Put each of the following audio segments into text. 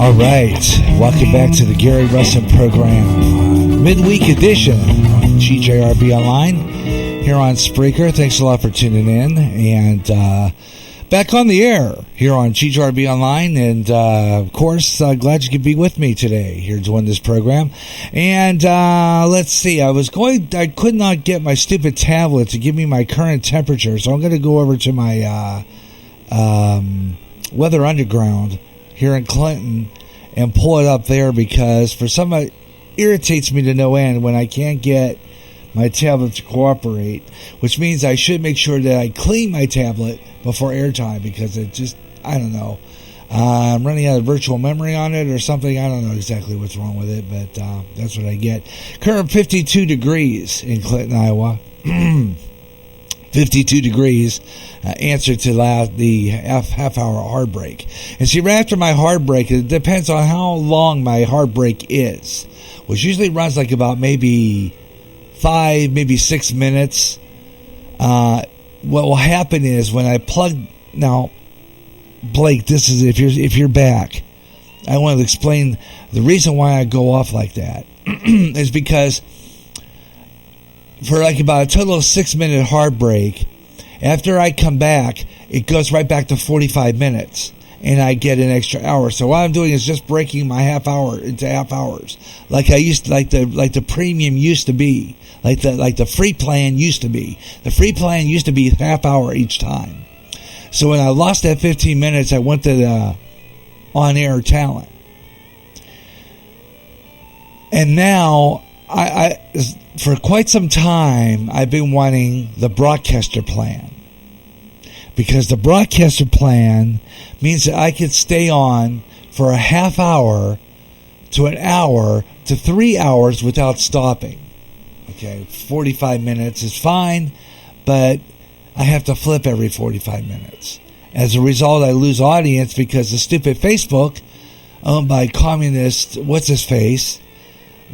All right, welcome back to the Gary Russen program, midweek edition on GJRB Online here on Spreaker. Thanks a lot for tuning in, and back on the air here on GJRB Online, and of course, glad you could be with me today here doing this program. And let's see, I could not get my stupid tablet to give me my current temperature, so I'm going to go over to my Weather Underground here in Clinton and pull it up there, because for some it irritates me to no end when I can't get my tablet to cooperate, which means I should make sure that I clean my tablet before airtime, because it just, I don't know, I'm running out of virtual memory on it or something. I don't know exactly what's wrong with it, but that's what I get. Current 52 degrees in Clinton, Iowa. 52 degrees, answer to the half-hour hard break. And see, right after my hard break, it depends on how long my hard break is, which usually runs like about maybe 5, maybe 6 minutes. What will happen is when I plug... Now, Blake, this is if you're back, I want to explain the reason why I go off like that is because for like about a total of 6-minute hard break, after I come back, it goes right back to 45 minutes, and I get an extra hour. So what I'm doing is just breaking my half hour into half hours, like I used to, like the premium used to be, like the free plan used to be. The free plan used to be half hour each time. So when I lost that 15 minutes, I went to the on-air talent, and now I for quite some time, I've been wanting the broadcaster plan, because the broadcaster plan means that I could stay on for a half hour to an hour to 3 hours without stopping. Okay, 45 minutes is fine, but I have to flip every 45 minutes. As a result, I lose audience because the stupid Facebook, owned by communist what's-his-face,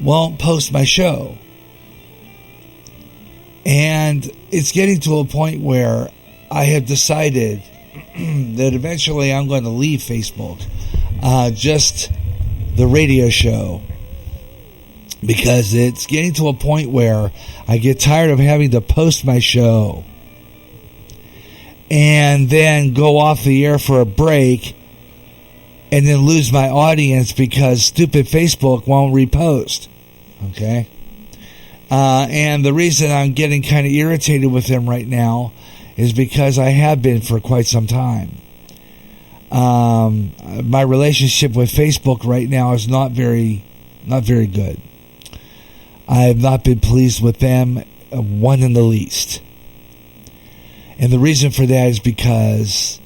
won't post my show. And it's getting to a point where I have decided that eventually I'm going to leave Facebook, just the radio show, because it's getting to a point where I get tired of having to post my show and then go off the air for a break and then lose my audience because stupid Facebook won't repost. Okay? And the reason I'm getting kind of irritated with them right now is because I have been for quite some time. My relationship with Facebook right now is not very good. I have not been pleased with them, one in the least. And the reason for that is because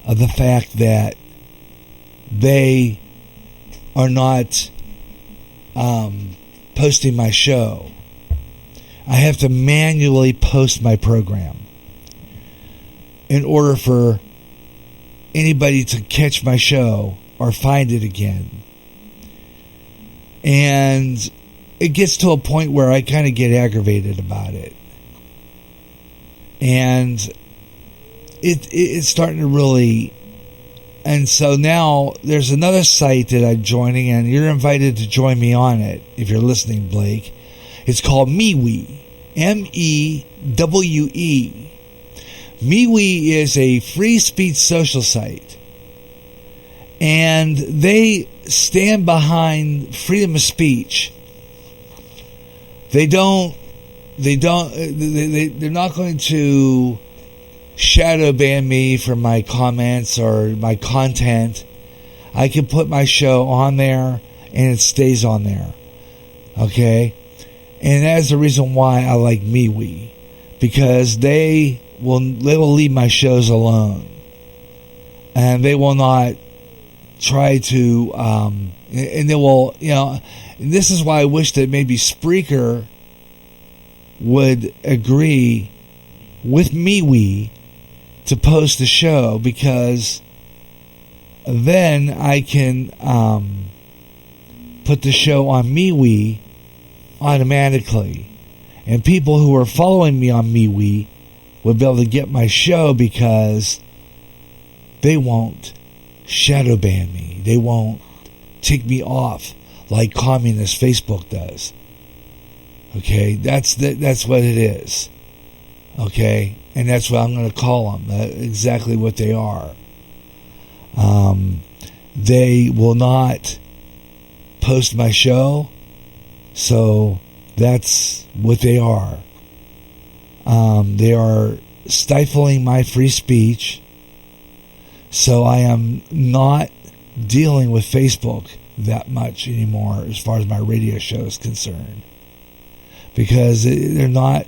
of the fact that they are not posting my show. I have to manually post my program in order for anybody to catch my show or find it again. And it gets to a point where I kind of get aggravated about it. And it's starting to really... And so now there's another site that I'm joining, and you're invited to join me on it if you're listening, Blake. It's called MeWe. M-E-W-E. MeWe is a free speech social site, and they stand behind freedom of speech. They're not going to shadow ban me for my comments or my content. I can put my show on there and it stays on there. Okay? And that's the reason why I like MeWe, because they will leave my shows alone, and they will not try to and they will, and this is why I wish that maybe Spreaker would agree with MeWe to post the show, because then I can put the show on MeWe automatically, and people who are following me on MeWe would be able to get my show, because they won't shadow ban me. They won't take me off like communist Facebook does. Okay, that's what it is. Okay, and that's what I'm going to call them. Exactly what they are. They will not post my show, so that's what they are. They are stifling my free speech, so I am not dealing with Facebook that much anymore as far as my radio show is concerned, because they're not.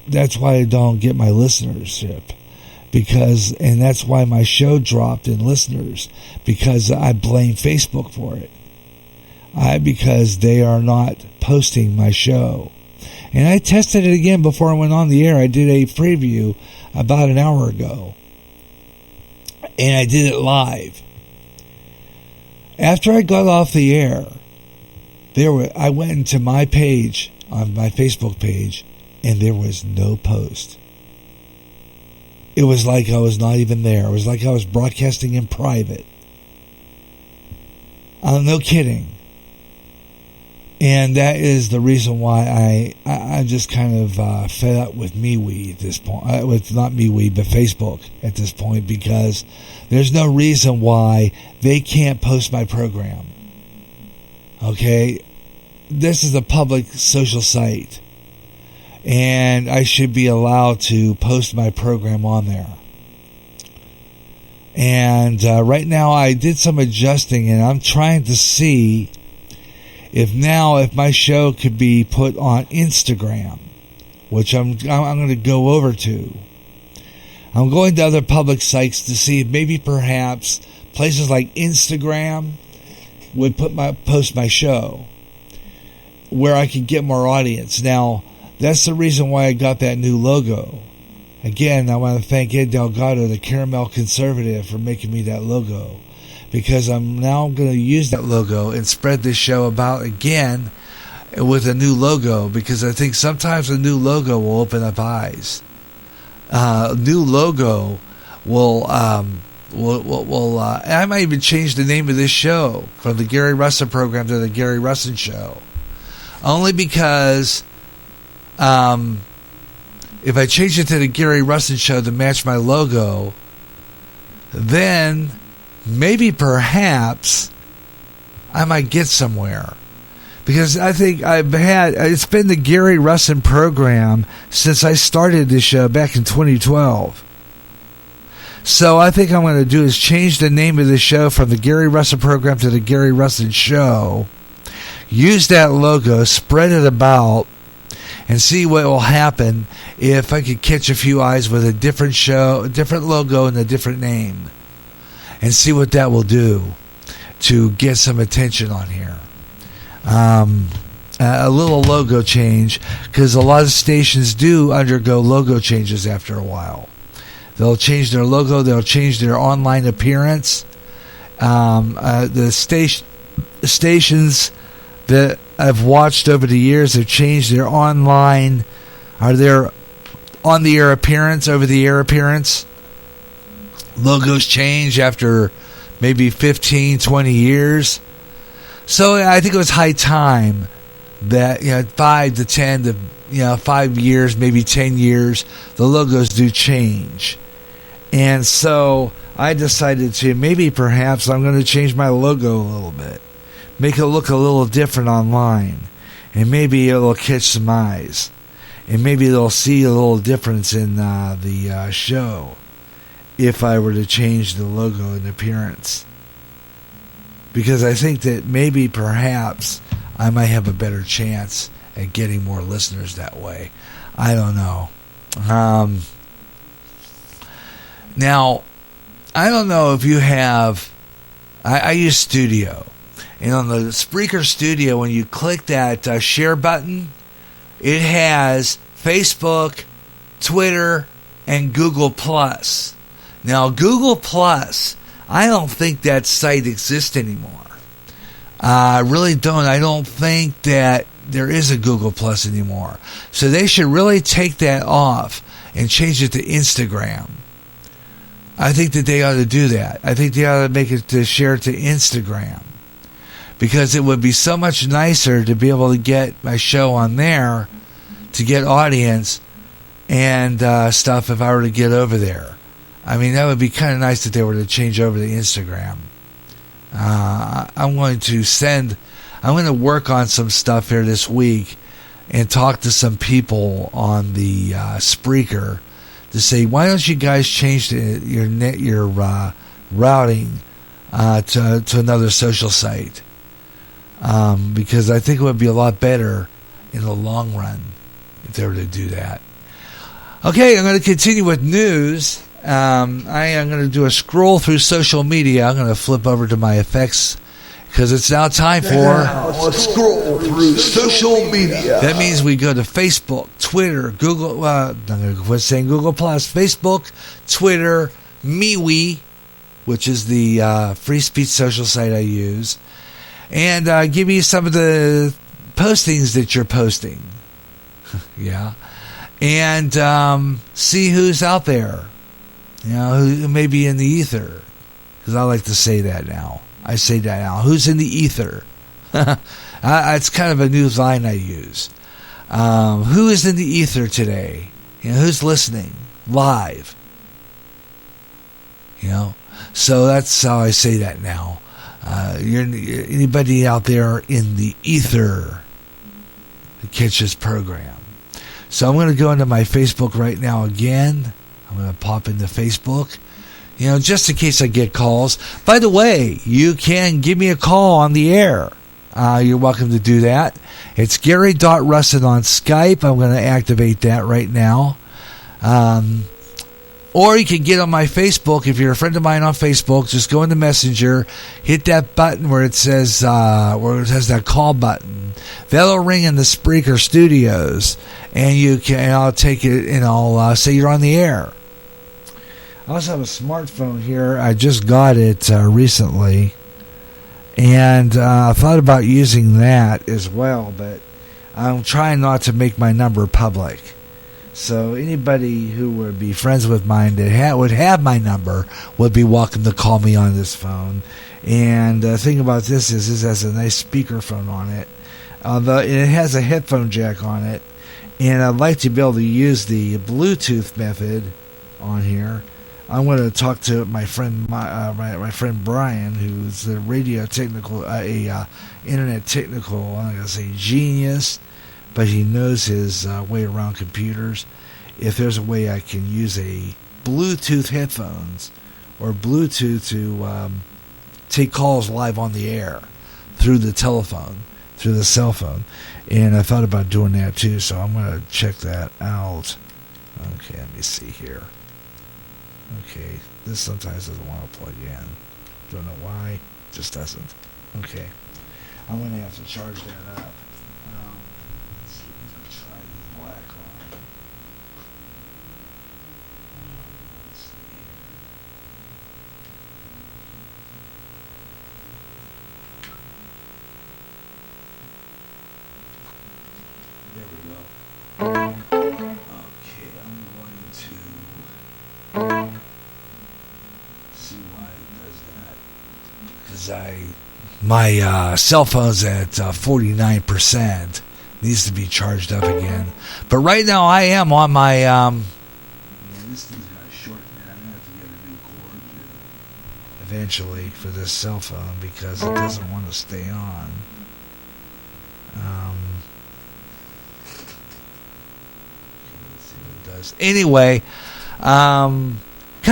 That's why I don't get my listenership, and that's why my show dropped in listeners, because I blame Facebook for it. Because they are not posting my show. And I tested it again before I went on the air. I did a preview about an hour ago, and I did it live. After I got off the air, I went into my page, on my Facebook page, and there was no post. It was like I was not even there. It was like I was broadcasting in private. No kidding. And that is the reason why I'm just kind of fed up with MeWe at this point. With not MeWe, but Facebook at this point, because there's no reason why they can't post my program. Okay? This is a public social site, and I should be allowed to post my program on there. And right now I did some adjusting, and I'm trying to see if my show could be put on Instagram, which I'm going to go over to. I'm going to other public sites to see if maybe perhaps places like Instagram would post my show where I could get more audience. Now, that's the reason why I got that new logo. Again, I want to thank Ed Delgado, the Caramel Conservative, for making me that logo, because I'm now going to use that logo and spread this show about again with a new logo, because I think sometimes a new logo will open up eyes. New logo will I might even change the name of this show from the Gary Russen program to the Gary Russen Show, only because if I change it to the Gary Russen Show to match my logo, then maybe perhaps I might get somewhere. Because I think it's been the Gary Russen program since I started this show back in 2012. So I think I'm going to do is change the name of the show from the Gary Russen program to the Gary Russen Show, use that logo, spread it about, and see what will happen if I could catch a few eyes with a different show, a different logo, and a different name, and see what that will do to get some attention on here. A little logo change, because a lot of stations do undergo logo changes after a while. They'll change their logo, they'll change their online appearance. The stations that I've watched over the years have changed their online, or their on-the-air appearance, over-the-air appearance. Logos change after maybe 15, 20 years. So I think it was high time that 5 to 10 to 5 years, maybe 10 years, the logos do change. And so I decided to maybe perhaps I'm going to change my logo a little bit, make it look a little different online, and maybe it'll catch some eyes, and maybe they'll see a little difference in the show if I were to change the logo and appearance. Because I think that maybe perhaps I might have a better chance at getting more listeners that way. I don't know. Now, I don't know if you have... I use Studio. And on the Spreaker Studio, when you click that share button, it has Facebook, Twitter, and Google+. Now, Google+, I don't think that site exists anymore. I really don't. I don't think that there is a Google Plus anymore. So they should really take that off and change it to Instagram. I think that they ought to do that. I think they ought to make it to share to Instagram. because it would be so much nicer to be able to get my show on there to get audience and stuff if I were to get over there. I mean, that would be kind of nice if they were to change over to Instagram. I'm going to work on some stuff here this week and talk to some people on the Spreaker to say, why don't you guys change your routing to another social site? Because I think it would be a lot better in the long run if they were to do that. Okay, I'm going to continue with news. I am going to do a scroll through social media. I'm going to flip over to my effects because it's now time for a scroll through social media. That means we go to Facebook, Twitter, Google. I'm going to quit saying Google Plus, Facebook, Twitter, MeWe, which is the free speech social site I use, and give you some of the postings that you're posting. Yeah, and see who's out there. You know, who may be in the ether, because I like to say that now. I say that now. Who's in the ether? It's kind of a new line I use. Who is in the ether today? You know, who's listening live? You know, so that's how I say that now. You're anybody out there in the ether to catch this program. So I'm going to go into my Facebook right now again. I'm going to pop into Facebook, you know, just in case I get calls. By the way, you can give me a call on the air. You're welcome to do that. It's Gary.Russen on Skype. I'm going to activate that right now. Or you can get on my Facebook. If you're a friend of mine on Facebook, just go into Messenger, hit that button where it says that call button. That'll ring in the Spreaker Studios, and I'll take it and I'll say you're on the air. I also have a smartphone here. I just got it recently, and I thought about using that as well, but I'm trying not to make my number public. So anybody who would be friends with mine that would have my number would be welcome to call me on this phone. And the thing about this is this has a nice speakerphone on it. It has a headphone jack on it, and I'd like to be able to use the Bluetooth method on here. I'm going to talk to my friend, my friend Brian, who's a radio technical, internet technical. I'm going to say genius, but he knows his way around computers. If there's a way I can use a Bluetooth headphones or Bluetooth to take calls live on the air through the telephone, through the cell phone, and I thought about doing that too. So I'm going to check that out. Okay, let me see here. Okay, this sometimes doesn't want to plug in. Don't know why. Just doesn't. Okay. I'm going to have to charge that up. Let's see if I try the black line. Let's see. There we go. Okay, I'm going to see why it does that. Because my cell phone's at 49%. Needs to be charged up again. But right now I am on my this thing's got a short, man. I'm gonna have to get a new cord eventually for this cell phone because it doesn't want to stay on. Let's see what it does. Anyway, kind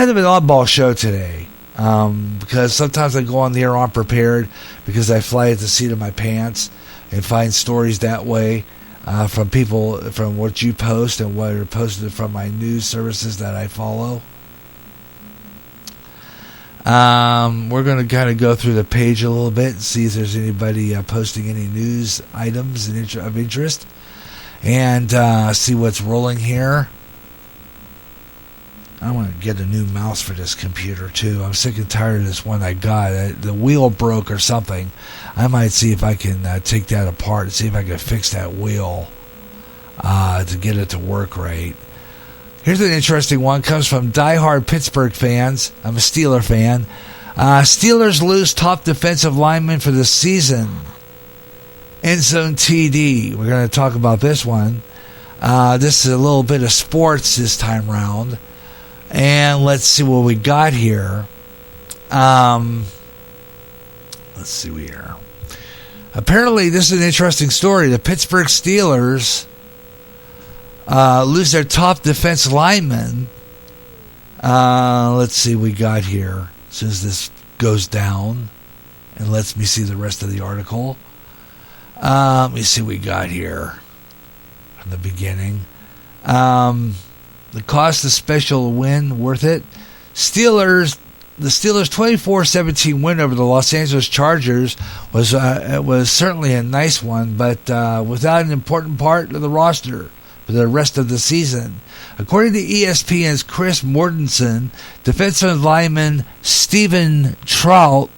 of an oddball show today. Because sometimes I go on the air unprepared because I fly at the seat of my pants and find stories that way from people, from what you post and what are posted from my news services that I follow. We're going to kind of go through the page a little bit and see if there's anybody posting any news items of interest and see what's rolling here. I want to get a new mouse for this computer too. I'm sick and tired of this one I got. The wheel broke or something. I might see if I can take that apart and see if I can fix that wheel to get it to work right. Here's an interesting one. Comes from diehard Pittsburgh fans. I'm a Steeler fan. Steelers lose top defensive lineman for the season. End zone TD. We're going to talk about this one. This is a little bit of sports this time round. And let's see what we got here. Let's see here. Apparently, this is an interesting story. The Pittsburgh Steelers lose their top defense lineman. Let's see what we got here. As soon as this goes down and lets me see the rest of the article. Let me see what we got here from the beginning. The cost of special win worth it. The Steelers' 24-17 win over the Los Angeles Chargers was certainly a nice one, but without an important part of the roster for the rest of the season. According to ESPN's Chris Mortensen, defensive lineman Stephen Trout,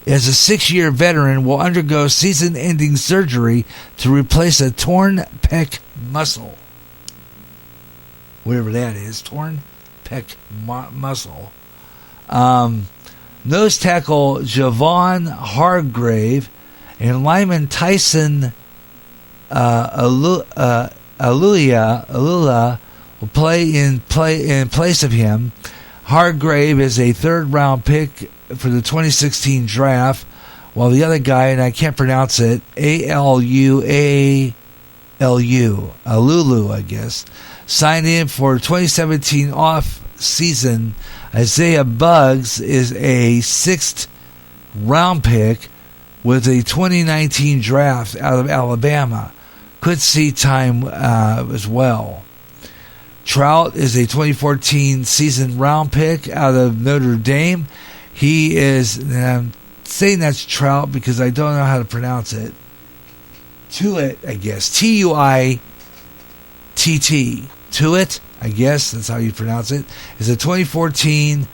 as a 6-year veteran, will undergo season-ending surgery to replace a torn pec muscle. Whatever that is, torn pec muscle. Nose tackle Javon Hargrave and lineman Tyson Alula will play in place of him. Hargrave is a third-round pick for the 2016 draft, while the other guy, and I can't pronounce it, Alulu, I guess, signed in for 2017 off-season. Isaiah Buggs is a 6th-round pick with a 2019 draft out of Alabama. Could see time as well. Trout is a 2014 season round pick out of Notre Dame. He is, and I'm saying that's Trout because I don't know how to pronounce it. Tuitt, I guess. Tuitt. Tuitt, I guess that's how you pronounce it. Is a 2014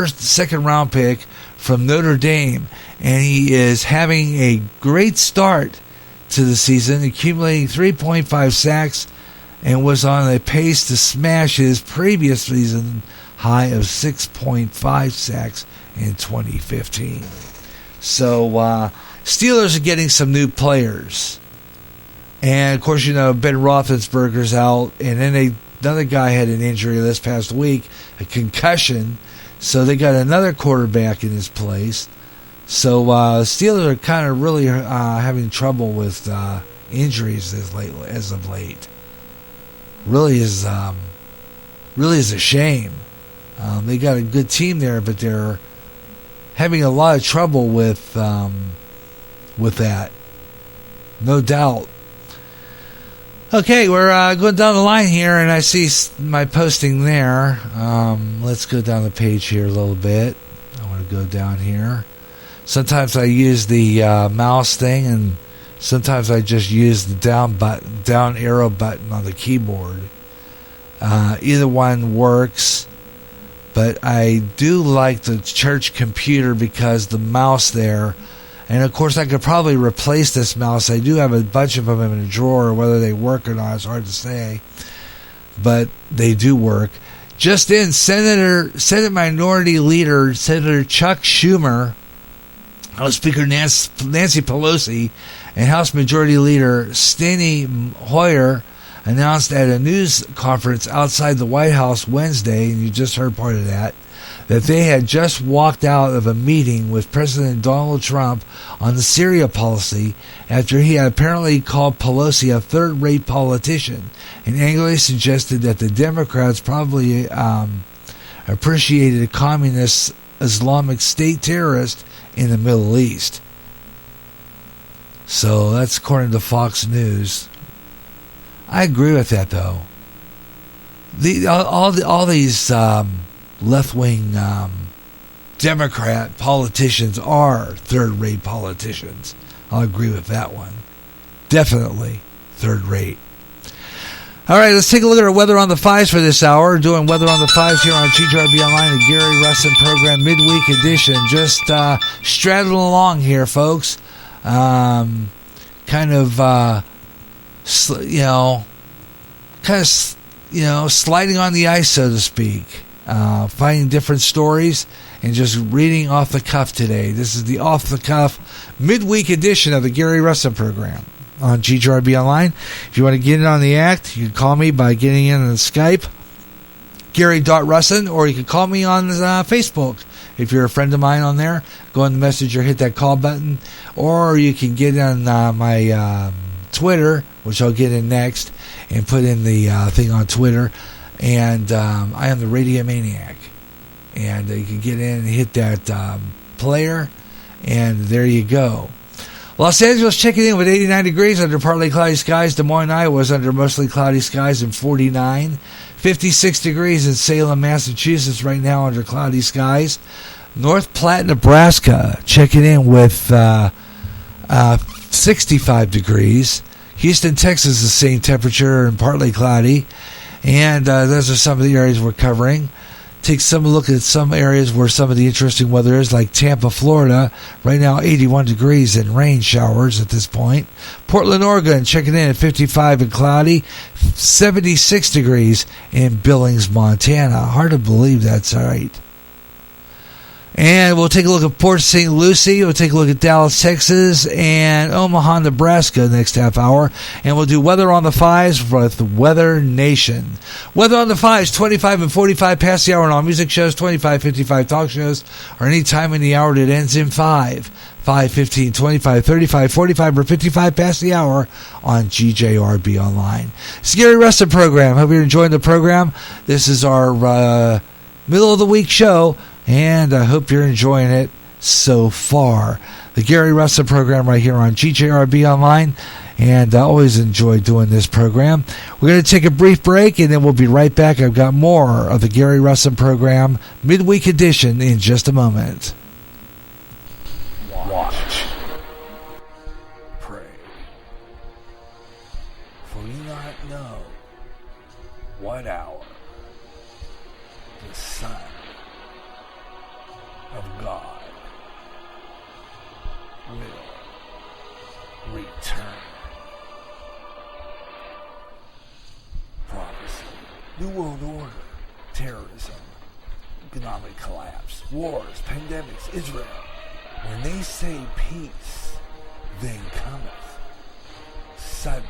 second round pick from Notre Dame, and he is having a great start to the season, accumulating 3.5 sacks, and was on a pace to smash his previous season high of 6.5 sacks in 2015. So, Steelers are getting some new players. And, of course, Ben Roethlisberger's out, and then another guy had an injury this past week, a concussion, so they got another quarterback in his place. So, Steelers are kind of really having trouble with injuries as of late. Really is a shame. They got a good team there, but they're having a lot of trouble with that. No doubt. Okay, we're going down the line here, and I see my posting there. Let's go down the page here a little bit. I want to go down here. Sometimes I use the mouse thing, and sometimes I just use the down arrow button on the keyboard. Either one works, but I do like the church computer because the mouse there, and of course I could probably replace this mouse. I do have a bunch of them in a drawer. Whether they work or not, it's hard to say, but they do work. Just in, Senate Minority Leader Senator Chuck Schumer, House Speaker Nancy Pelosi, and House Majority Leader Steny Hoyer announced at a news conference outside the White House Wednesday, and you just heard part of that they had just walked out of a meeting with President Donald Trump on the Syria policy after he had apparently called Pelosi a third-rate politician and angrily suggested that the Democrats probably appreciated a communist Islamic State terrorist in the Middle East. So that's according to Fox News. I agree with that, though. All these left-wing Democrat politicians are third-rate politicians. I'll agree with that one. Definitely third-rate. All right, let's take a look at our weather on the fives for this hour. Doing weather on the fives here on GRB Online, the Gary Russen program midweek edition. Just straddling along here, folks. Kind of sliding on the ice, so to speak. Finding different stories and just reading off the cuff today. This is the off the cuff midweek edition of the Gary Russen program on GJRB Online. If you want to get in on the act, you can call me by getting in on Skype, Gary.Russen, or you can call me on Facebook. If you're a friend of mine on there, go on the messenger, hit that call button, or you can get on my Twitter, which I'll get in next, and put in the thing on Twitter. And I am the Radio Maniac. And you can get in and hit that player, and there you go. Los Angeles checking in with 89 degrees under partly cloudy skies. Des Moines, Iowa is under mostly cloudy skies and 49. 56 degrees in Salem, Massachusetts right now under cloudy skies. North Platte, Nebraska checking in with 65 degrees. Houston, Texas, the same temperature and partly cloudy. And those are some of the areas we're covering. Take some look at some areas where some of the interesting weather is, like Tampa, Florida. Right now, 81 degrees and rain showers at this point. Portland, Oregon, checking in at 55 and cloudy. 76 degrees in Billings, Montana. Hard to believe that's right. And we'll take a look at Port St. Lucie. We'll take a look at Dallas, Texas, and Omaha, Nebraska next half hour. And we'll do weather on the fives with Weather Nation. Weather on the fives, 25 and 45 past the hour on all music shows, 25, 55 talk shows, or any time in the hour that ends in 5. 5, 15, 25, 35, 45, or 55 past the hour on GJRB Online. It's the Gary Russen program. Hope you're enjoying the program. This is our middle of the week show, and I hope you're enjoying it so far. The Gary Russen program right here on GJRB Online, and I always enjoy doing this program. We're going to take a brief break, and then we'll be right back. I've got more of the Gary Russen program midweek edition in just a moment. Watch. Pray. For you not know what hour the Son of God will return. Prophecy. New World Order. Terrorism. Economic collapse. Wars. Pandemics. Israel. When they say peace, then cometh sudden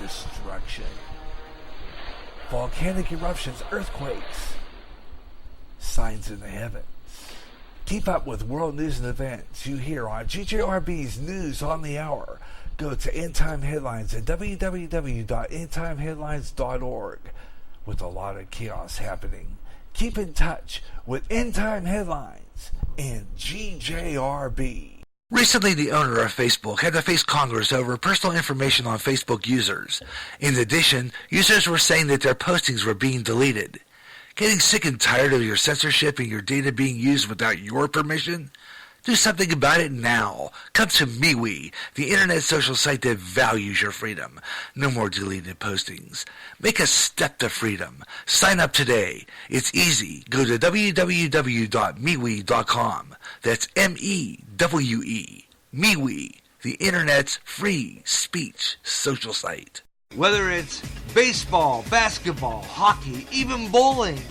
destruction. Volcanic eruptions, earthquakes, signs in the heavens. Keep up with world news and events you hear on GJRB's News on the Hour. Go to End Time Headlines at www.endtimeheadlines.org. With a lot of chaos happening, keep in touch with End Time Headlines and GJRB. Recently, the owner of Facebook had to face Congress over personal information on Facebook users. In addition, users were saying that their postings were being deleted. Getting sick and tired of your censorship and your data being used without your permission? Do something about it now. Come to MeWe, the internet social site that values your freedom. No more deleted postings. Make a step to freedom. Sign up today. It's easy. Go to www.mewe.com. That's M-E-W-E. MeWe, the internet's free speech social site. Whether it's baseball, basketball, hockey, even bowling,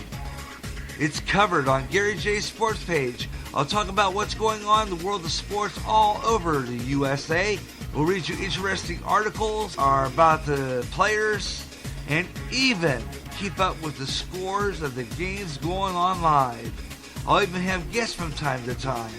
it's covered on Gary J's sports page. I'll talk about what's going on in the world of sports all over the USA. We'll read you interesting articles about the players and even keep up with the scores of the games going on live. I'll even have guests from time to time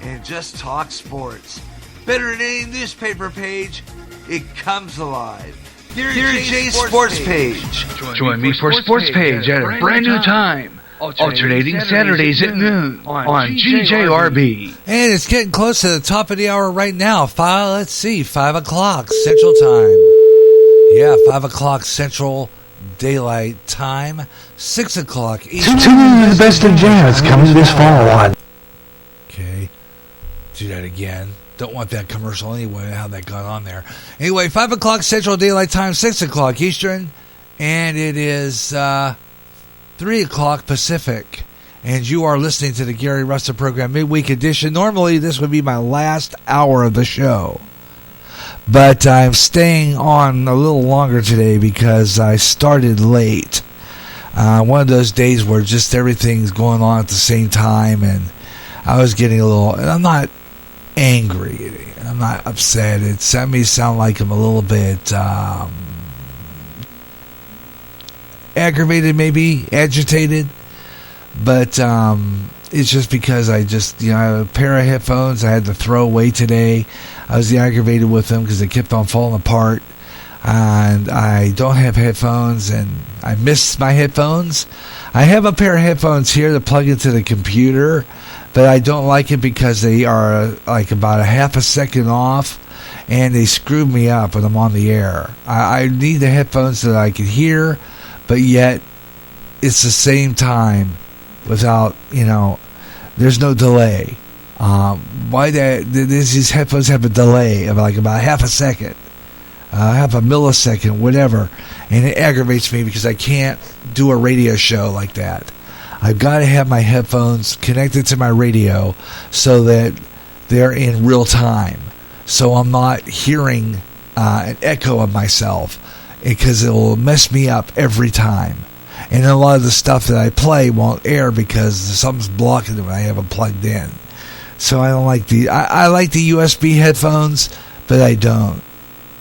and just talk sports. Better than any newspaper page, it comes alive. Gary J's sports page. Join me for Sports Page at a brand new time. Alternating Saturdays at noon on GJRB. And it's getting close to the top of the hour right now. 5 o'clock Central Time. Yeah, 5 o'clock Central Daylight Time. 6 o'clock Eastern. Tune in to the best of jazz coming this fall on. Okay, do that again. Don't want that commercial anyway, how that got on there. Anyway, 5 o'clock Central Daylight Time, 6 o'clock Eastern. And it is 3 o'clock Pacific, and you are listening to the Gary Russen program midweek edition. Normally this would be my last hour of the show, but I'm staying on a little longer today because I started late. One of those days where just everything's going on at the same time, and I was getting a little, and I'm not angry, I'm not upset. It may sound like I'm a little bit aggravated, maybe agitated, but it's just because I have a pair of headphones I had to throw away today. I was aggravated with them because they kept on falling apart, and I don't have headphones, and I miss my headphones. I have a pair of headphones here to plug into the computer, but I don't like it because they are like about a half a second off, and they screw me up when I'm on the air. I need the headphones that I can hear, but yet it's the same time without, there's no delay. Why these headphones have a delay of like about half a second, half a millisecond, whatever, and it aggravates me because I can't do a radio show like that. I've got to have my headphones connected to my radio so that they're in real time, so I'm not hearing an echo of myself, because it will mess me up every time. And a lot of the stuff that I play won't air because something's blocking it when I have them plugged in. So I don't like I like the USB headphones, but I don't.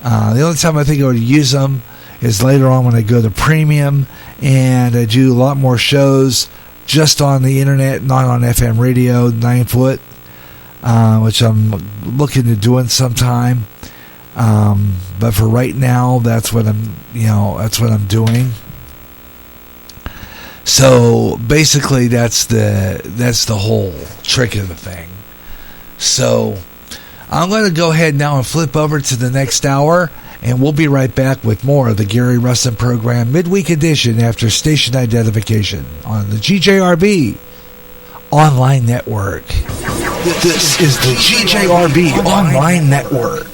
The only time I think I would use them is later on when I go to premium and I do a lot more shows just on the internet, not on FM radio, 9-foot, which I'm looking to doing sometime. But for right now, that's what I'm doing. So basically, that's the whole trick of the thing. So I'm going to go ahead now and flip over to the next hour, and we'll be right back with more of the Gary Russen program, midweek edition, after station identification on the GJRB online network. This is the GJRB online network.